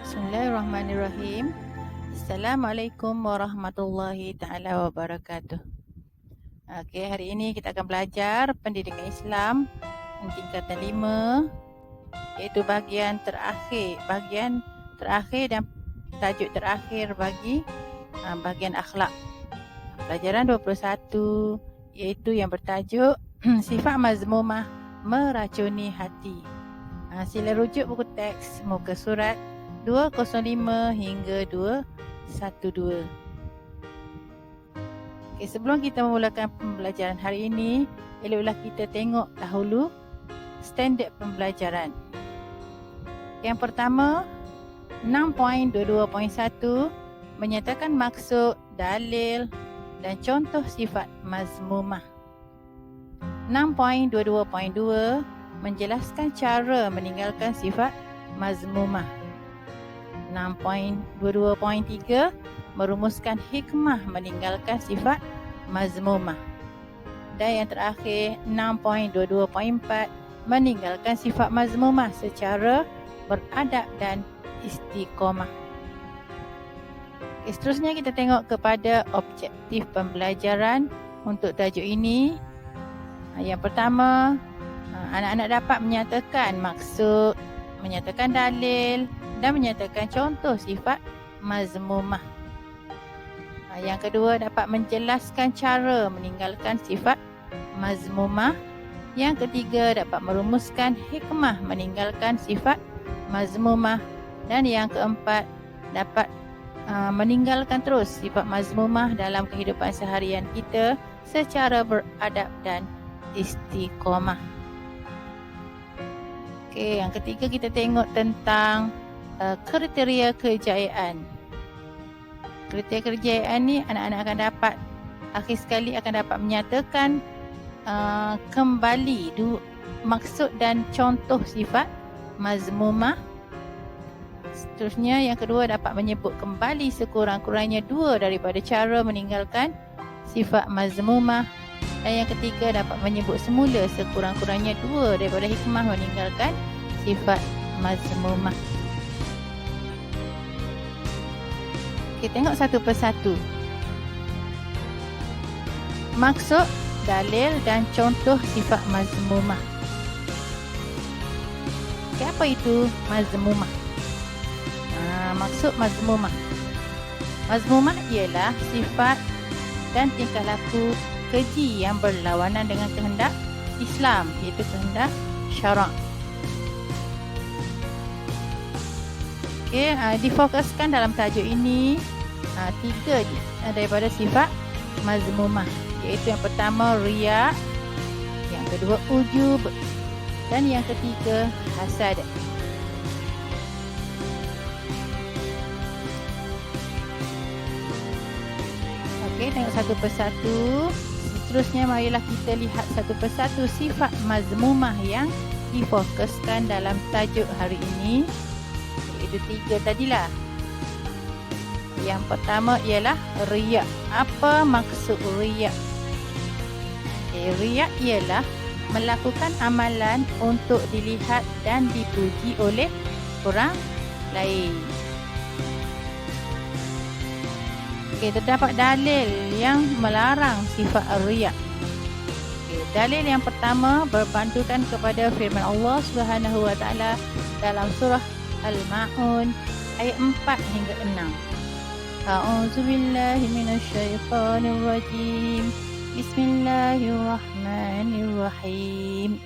Bismillahirrahmanirrahim. Assalamualaikum warahmatullahi taala wabarakatuh. Okey, hari ini kita akan belajar pendidikan Islam tingkatan 5, iaitu bahagian terakhir dan tajuk terakhir bagi bahagian akhlak. Pelajaran 21 iaitu yang bertajuk sifat mazmumah meracuni hati. Sila rujuk buku teks muka surat 205 hingga 212. Okay, sebelum kita memulakan pembelajaran hari ini, eloklah kita tengok dahulu standard pembelajaran. Yang pertama, 6.22.1 menyatakan maksud, dalil dan contoh sifat mazmumah. 6.22.2 menjelaskan cara meninggalkan sifat mazmumah. 6.22.3 merumuskan hikmah meninggalkan sifat mazmumah. Dan yang terakhir 6.22.4 meninggalkan sifat mazmumah secara beradab dan istiqamah. Seterusnya kita tengok kepada objektif pembelajaran untuk tajuk ini. Yang pertama, anak-anak dapat menyatakan maksud, menyatakan dalil dan menyatakan contoh sifat mazmumah. Yang kedua, dapat menjelaskan cara meninggalkan sifat mazmumah. Yang ketiga, dapat merumuskan hikmah meninggalkan sifat mazmumah. Dan yang keempat, dapat meninggalkan terus sifat mazmumah dalam kehidupan seharian kita secara beradab dan istiqamah. Okey, yang ketiga kita tengok tentang kriteria kejayaan. Kriteria kejayaan ni anak-anak akan dapat akhir sekali akan dapat menyatakan kembali maksud dan contoh sifat mazmumah. Seterusnya yang kedua, dapat menyebut kembali sekurang-kurangnya 2 daripada cara meninggalkan sifat mazmumah. Dan yang ketiga, dapat menyebut semula sekurang-kurangnya 2 daripada hikmah meninggalkan sifat mazmumah. Kita tengok satu persatu. Maksud, dalil dan contoh sifat mazmumah. Apa itu mazmumah? Maksud mazmumah. Mazmumah ialah sifat dan tingkah laku keji yang berlawanan dengan kehendak Islam, iaitu kehendak syarak. Okey, difokuskan dalam tajuk ini 3 daripada sifat mazmumah, iaitu yang pertama riya, yang kedua ujub dan yang ketiga hasad. Okey, tengok satu persatu. Seterusnya marilah kita lihat satu persatu sifat mazmumah yang difokuskan dalam tajuk hari ini. Itu 3 tadilah. Yang pertama ialah riya. Apa maksud riya? Riya ialah melakukan amalan untuk dilihat dan dipuji oleh orang lain. Terdapat dalil yang melarang sifat riya. Dalil yang pertama berpandukan kepada firman Allah Subhanahu wa taala dalam surah Al-Ma'un ayat 4 hingga 6. A'udzubillahi minasyaitonir rajim. Bismillahirrahmanirrahim.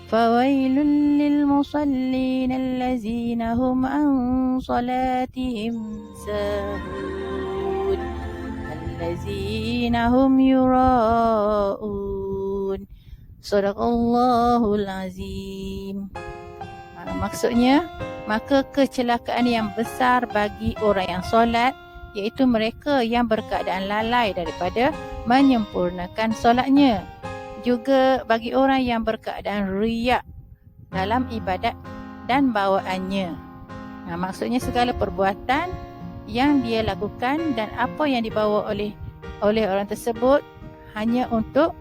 Fawailul lil musallin allazina hum an salatihim sahun. Allazina hum yura'un. Sadaqallahul azim. Maksudnya, maka kecelakaan yang besar bagi orang yang solat, iaitu mereka yang berkeadaan lalai daripada menyempurnakan solatnya. Juga bagi orang yang berkeadaan riya dalam ibadat dan bawaannya. Maksudnya segala perbuatan yang dia lakukan dan apa yang dibawa oleh orang tersebut hanya untuk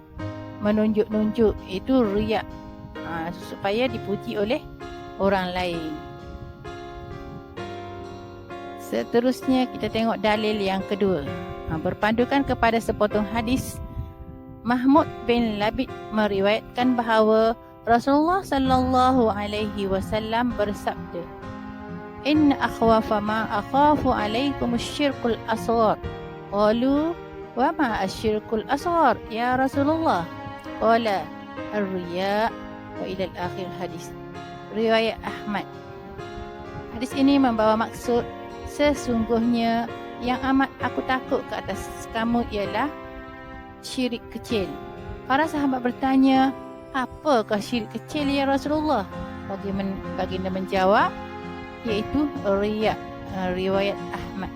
menunjuk-nunjuk, itu riya, supaya dipuji oleh orang lain. Seterusnya kita tengok dalil yang kedua. Berpandukan kepada sepotong hadis, Mahmud bin Labid meriwayatkan bahawa Rasulullah sallallahu alaihi wasallam bersabda, "Inna akhwafa ma akhafu alaikum asyirkul asghar." Qalu, "Wa ma asyirkul asghar ya Rasulullah?" Qala, "Ar-riya." Wa ila al-akhir hadis. Riwayat Ahmad. Hadis ini membawa maksud, sesungguhnya yang amat aku takut ke atas kamu ialah syirik kecil. Para sahabat bertanya, apakah syirik kecil ya Rasulullah? Baginda menjawab, iaitu riya. Riwayat Ahmad.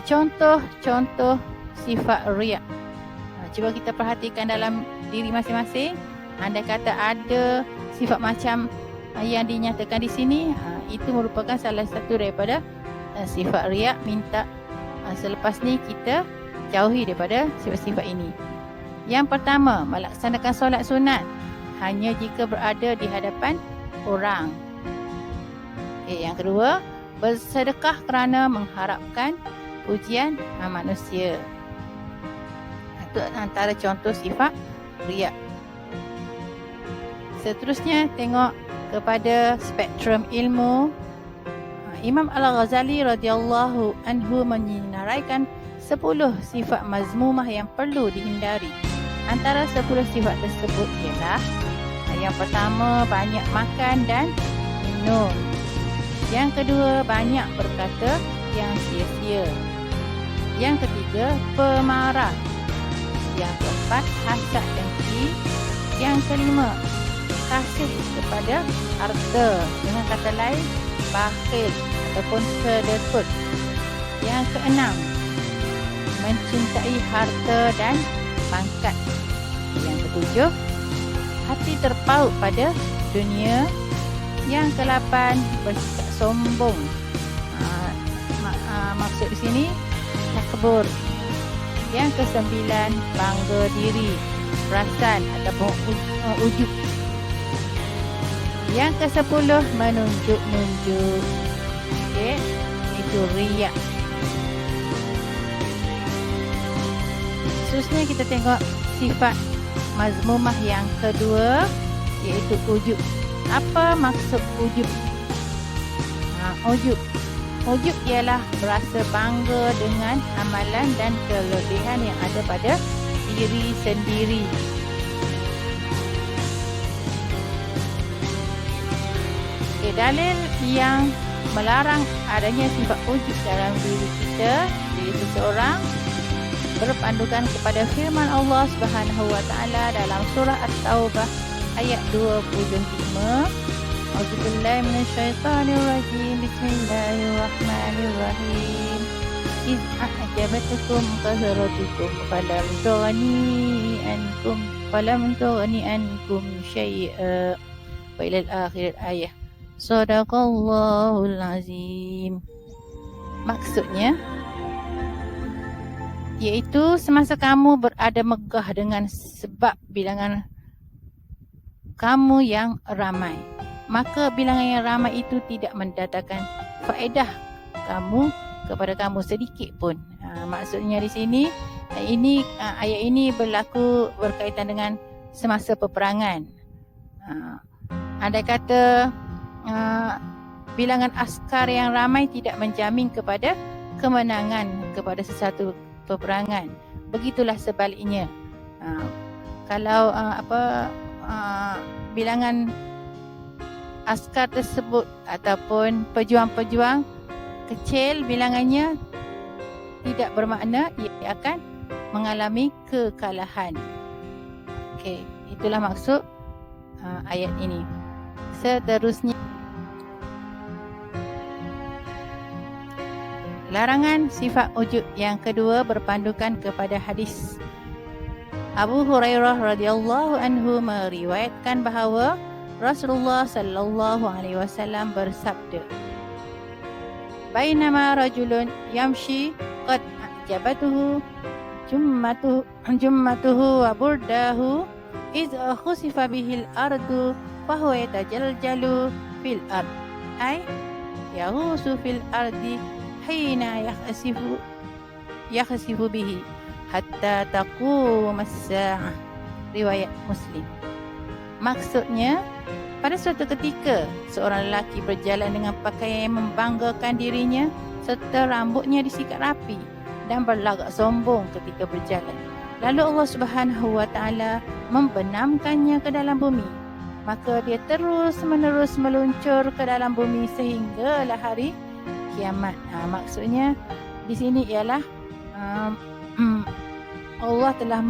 Contoh sifat riya. Cuba kita perhatikan dalam diri masing-masing. Andai kata ada sifat macam yang dinyatakan di sini, itu merupakan salah satu daripada sifat riya. Minta selepas ni kita jauhi daripada sifat-sifat ini. Yang pertama, melaksanakan solat sunat hanya jika berada di hadapan orang. Yang kedua, bersedekah kerana mengharapkan pujian manusia. Itu antara contoh sifat riya. Seterusnya tengok kepada spektrum ilmu. Imam Al-Ghazali radhiyallahu anhu menyinaraikan 10 sifat mazmumah yang perlu dihindari. Antara 10 sifat tersebut ialah, yang pertama, banyak makan dan minum. Yang kedua, banyak berkata yang sia-sia. Yang ketiga, pemarah. Yang keempat, hasad dengki. Yang kelima, kasih kepada harta. Dengan kata lain, bakhil ataupun kedekut. Yang keenam, mencintai harta dan pangkat. Yang ketujuh, hati terpaut pada dunia. Yang ke-8, bersikap sombong. Maksud di sini takbur. Yang ke-9, bangga diri, perasan ataupun ujub. Yang ke-10, menunjuk-nunjuk. Okey, itu riya. Seterusnya kita tengok sifat mazmumah yang kedua, iaitu ujub. Apa maksud ujub? Ujub ialah berasa bangga dengan amalan dan kelebihan yang ada pada diri sendiri. Dalil yang melarang adanya sifat ujub dalam diri kita, diri seseorang, berpandukan kepada firman Allah Subhanahu wa taala dalam surah At-Taubah ayat 25. A'udzubillahi minasyaitonirrajim. Bismillahirrahmanirrahim. Iz a'jabatukum kasratukum falam tughni ankum syai'a. Wa ila al-akhir ayat. Shadaqallahul azim. Maksudnya, iaitu semasa kamu berada megah dengan sebab bilangan kamu yang ramai, maka bilangan yang ramai itu tidak mendatangkan faedah kamu kepada kamu sedikit pun. Maksudnya di sini, ayat ini berlaku berkaitan dengan semasa peperangan. Andai kata bilangan askar yang ramai tidak menjamin kepada kemenangan kepada sesuatu peperangan. Begitulah sebaliknya. Kalau bilangan askar tersebut ataupun pejuang-pejuang kecil bilangannya, tidak bermakna ia akan mengalami kekalahan. Okey, itulah maksud ayat ini. Seterusnya, larangan sifat ujub yang kedua berpandukan kepada hadis Abu Hurairah radhiyallahu anhu meriwayatkan bahawa Rasulullah sallallahu alaihi wasallam bersabda, "Bainama rajulun yamshi qad ajabatuhu jummatuhu wa burdahu iz khusifa bihil ardu fa huwa yatajaljalu fil ard." ay yahusu fil ardi hina yakhsifu bihi hatta taqum as-sa'ah. Riwayat Muslim. Maksudnya, pada suatu ketika seorang lelaki berjalan dengan pakaian yang membanggakan dirinya serta rambutnya disikat rapi dan berlagak sombong ketika berjalan. Lalu Allah Subhanahu wa taala membenamkannya ke dalam bumi. Maka dia terus-menerus meluncur ke dalam bumi sehinggalah hari kiamat. Maksudnya di sini ialah Allah telah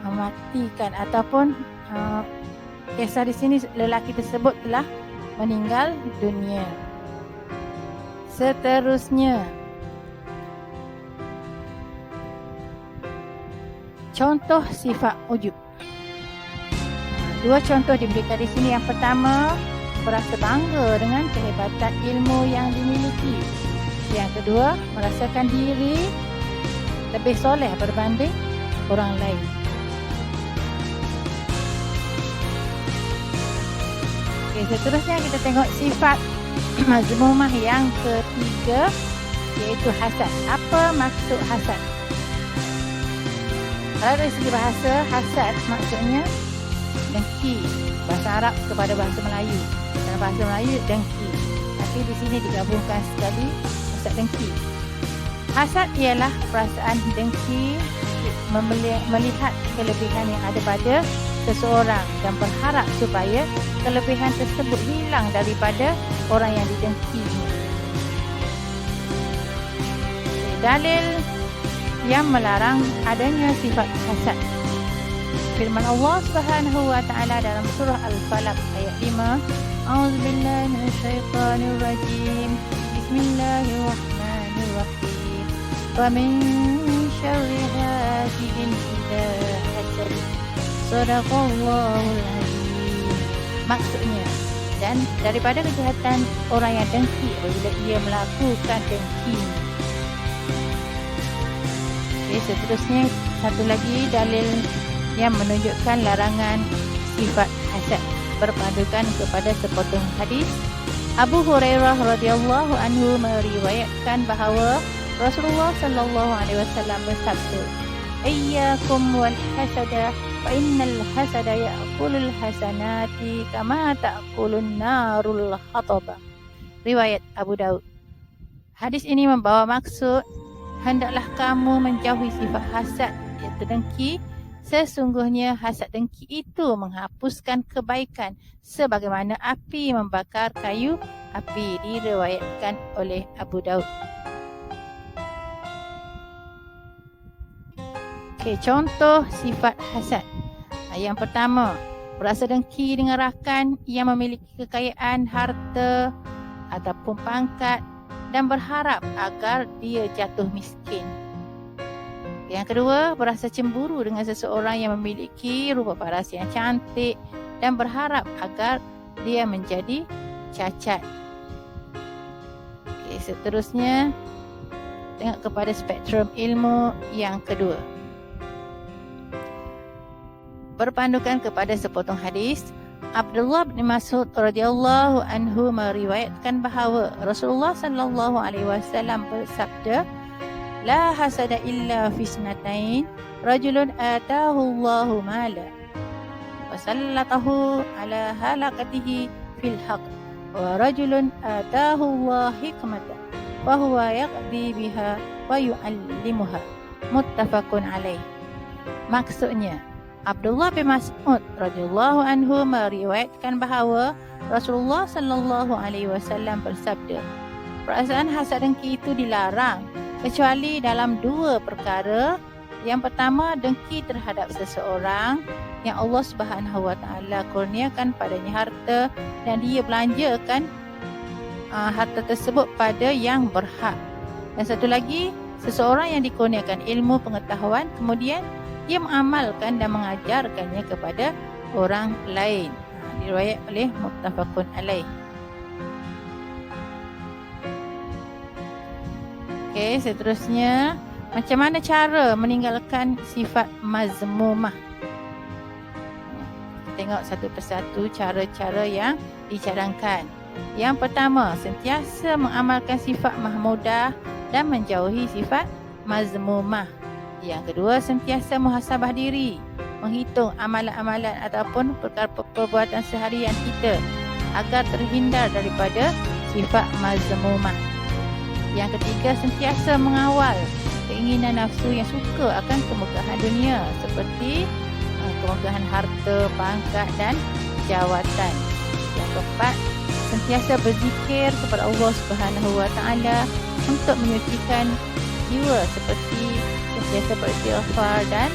mematikan ataupun kisah di sini lelaki tersebut telah meninggal dunia. Seterusnya, contoh sifat ujub. Dua contoh diberikan di sini. Yang pertama, merasa bangga dengan kehebatan ilmu yang dimiliki. Yang kedua, merasakan diri lebih soleh berbanding orang lain. Okey, seterusnya kita tengok sifat mazmumah yang ketiga, iaitu hasad. Apa maksud hasad? Kalau dari segi bahasa, hasad maksudnya dengki. Bahasa Arab kepada bahasa Melayu. Dalam bahasa Melayu dengki. Tapi di sini digabungkan sekali hasad dengki. Hasad ialah perasaan dengki melihat kelebihan yang ada pada seseorang dan berharap supaya kelebihan tersebut hilang daripada orang yang didengkinya. Dalil yang melarang adanya sifat hasad. Firman Allah Subhanahu wa taala dalam surah Al-Falaq ayat 5, A'udzubillahi minasyaitonirrajim. Bismillahirrahmanirrahim. Wa min syarri hasidin idza hasad. Shadaqallahul azim. Maksudnya, dan daripada kejahatan orang yang dengki apabila ia melakukan dengki. Okay, seterusnya satu lagi dalil yang menunjukkan larangan sifat hasad berpandukan kepada sepotong hadis. Abu Hurairah radhiyallahu anhu meriwayatkan bahawa Rasulullah sallallahu alaihi wasallam bersabda, "Iyyakum wal hasada fa innal hasada ya'kulul hasanati kama ta'kulun narul hataba." Riwayat Abu Daud. Hadis ini membawa maksud hendaklah kamu menjauhi sifat hasad iaitu dengki. Sesungguhnya hasad dengki itu menghapuskan kebaikan sebagaimana api membakar kayu api. Diriwayatkan oleh Abu Daud. Okey, contoh sifat hasad. Yang pertama, berasa dengki dengan rakan yang memiliki kekayaan, harta ataupun pangkat dan berharap agar dia jatuh miskin. Yang kedua, berasa cemburu dengan seseorang yang memiliki rupa paras yang cantik dan berharap agar dia menjadi cacat. Okey, seterusnya tengok kepada spektrum ilmu yang kedua. Berpandukan kepada sepotong hadis, Abdullah bin Mas'ud radhiyallahu anhu meriwayatkan bahawa Rasulullah sallallahu alaihi wasallam bersabda, "La hasada illa fi isnatain, rajulun ataahu Allahu mala wa sallatahu ala halaqatihi fil haqq, wa rajulun ataahu Allah hikmatan wa huwa yaqdi biha wa yu'allimuha." Muttafaqun alaih. Maksudnya, Abdullah bin Mas'ud radhiyallahu anhu meriwayatkan bahawa Rasulullah sallallahu alaihi wasallam bersabda, perasaan hasad dengki itu dilarang kecuali dalam dua perkara. Yang pertama, dengki terhadap seseorang yang Allah Subhanahu wa taala kurniakan padanya harta dan dia belanjakan harta tersebut pada yang berhak. Dan satu lagi, seseorang yang dikurniakan ilmu pengetahuan kemudian dia mengamalkan dan mengajarkannya kepada orang lain. Diriwayat oleh Muttafaqun alaih. Okey, seterusnya, macam mana cara meninggalkan sifat mazmumah? Tengok satu persatu cara-cara yang dicadangkan. Yang pertama, sentiasa mengamalkan sifat mahmudah dan menjauhi sifat mazmumah. Yang kedua, sentiasa muhasabah diri, menghitung amalan-amalan ataupun perbuatan seharian kita agar terhindar daripada sifat mazmumah. Yang ketiga, sentiasa mengawal keinginan nafsu yang suka akan kemegahan dunia seperti kemegahan harta, pangkat dan jawatan. Yang keempat, sentiasa berzikir kepada Allah Subhanahu Wa Taala untuk menyucikan jiwa seperti sentiasa beristighfar dan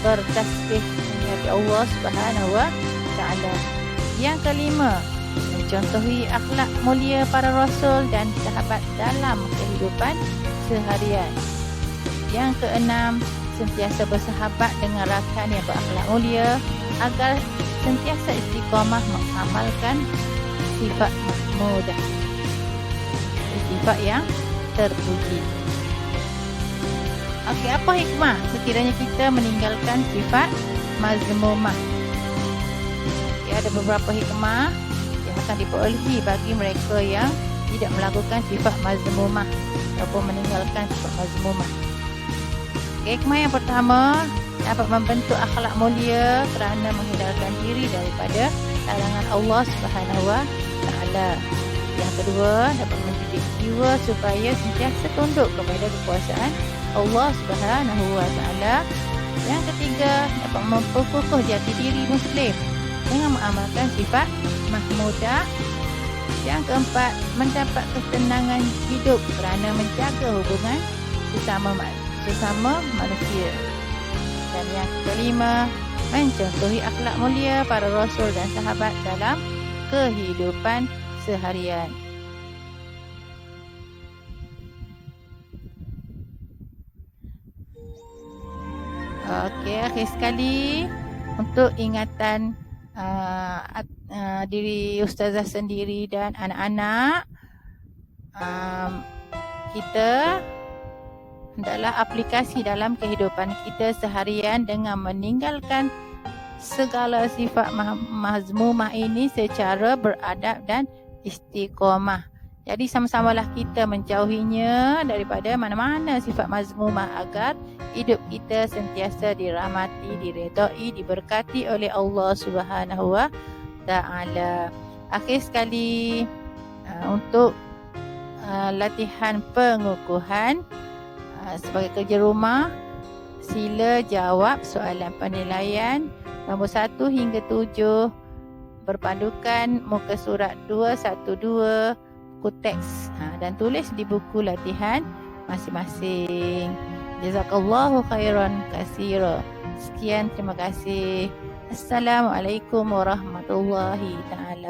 bertasbih menghadap Allah Subhanahu Wa Taala. Yang kelima, mencontohi akhlak mulia para rasul dan sahabat dalam kehidupan seharian. Yang keenam, sentiasa bersahabat dengan rakan yang berakhlak mulia agar sentiasa istiqamah mengamalkan sifat mahmudah, sifat yang terpuji. Okey, apa hikmah sekiranya kita meninggalkan sifat mazmumah? Ada beberapa hikmah yang akan diperolehi bagi mereka yang tidak melakukan sifat mazmumah ataupun meninggalkan sifat mazmumah. Hikmah yang pertama, dapat membentuk akhlak mulia kerana menghindarkan diri daripada larangan Allah Subhanahu Wa Taala. Yang kedua, dapat mendidik jiwa supaya sentiasa tunduk kepada kekuasaan Allah Subhanahu Wa Taala. Yang ketiga, dapat memperkukuh jati diri Muslim dengan mengamalkan sifat mahmudah. Yang keempat, mendapat ketenangan hidup kerana menjaga hubungan sesama manusia. Dan yang kelima, mencontohi akhlak mulia para rasul dan sahabat dalam kehidupan seharian. Okey, akhir sekali untuk ingatan diri ustazah sendiri dan anak-anak, kita hendaklah aplikasi dalam kehidupan kita seharian dengan meninggalkan segala sifat mazmumah ini secara beradab dan istiqamah. Jadi sama-samalah kita menjauhinya daripada mana-mana sifat mazmumah agar hidup kita sentiasa dirahmati, diredai, diberkati oleh Allah Subhanahu Wa Taala. Akhir sekali, untuk latihan pengukuhan sebagai kerja rumah, sila jawab soalan penilaian nombor 1 hingga 7 berpandukan muka surat 212 buku teks dan tulis di buku latihan masing-masing. Jazakallahu khairan katsira. Sekian, terima kasih. Assalamualaikum warahmatullahi taala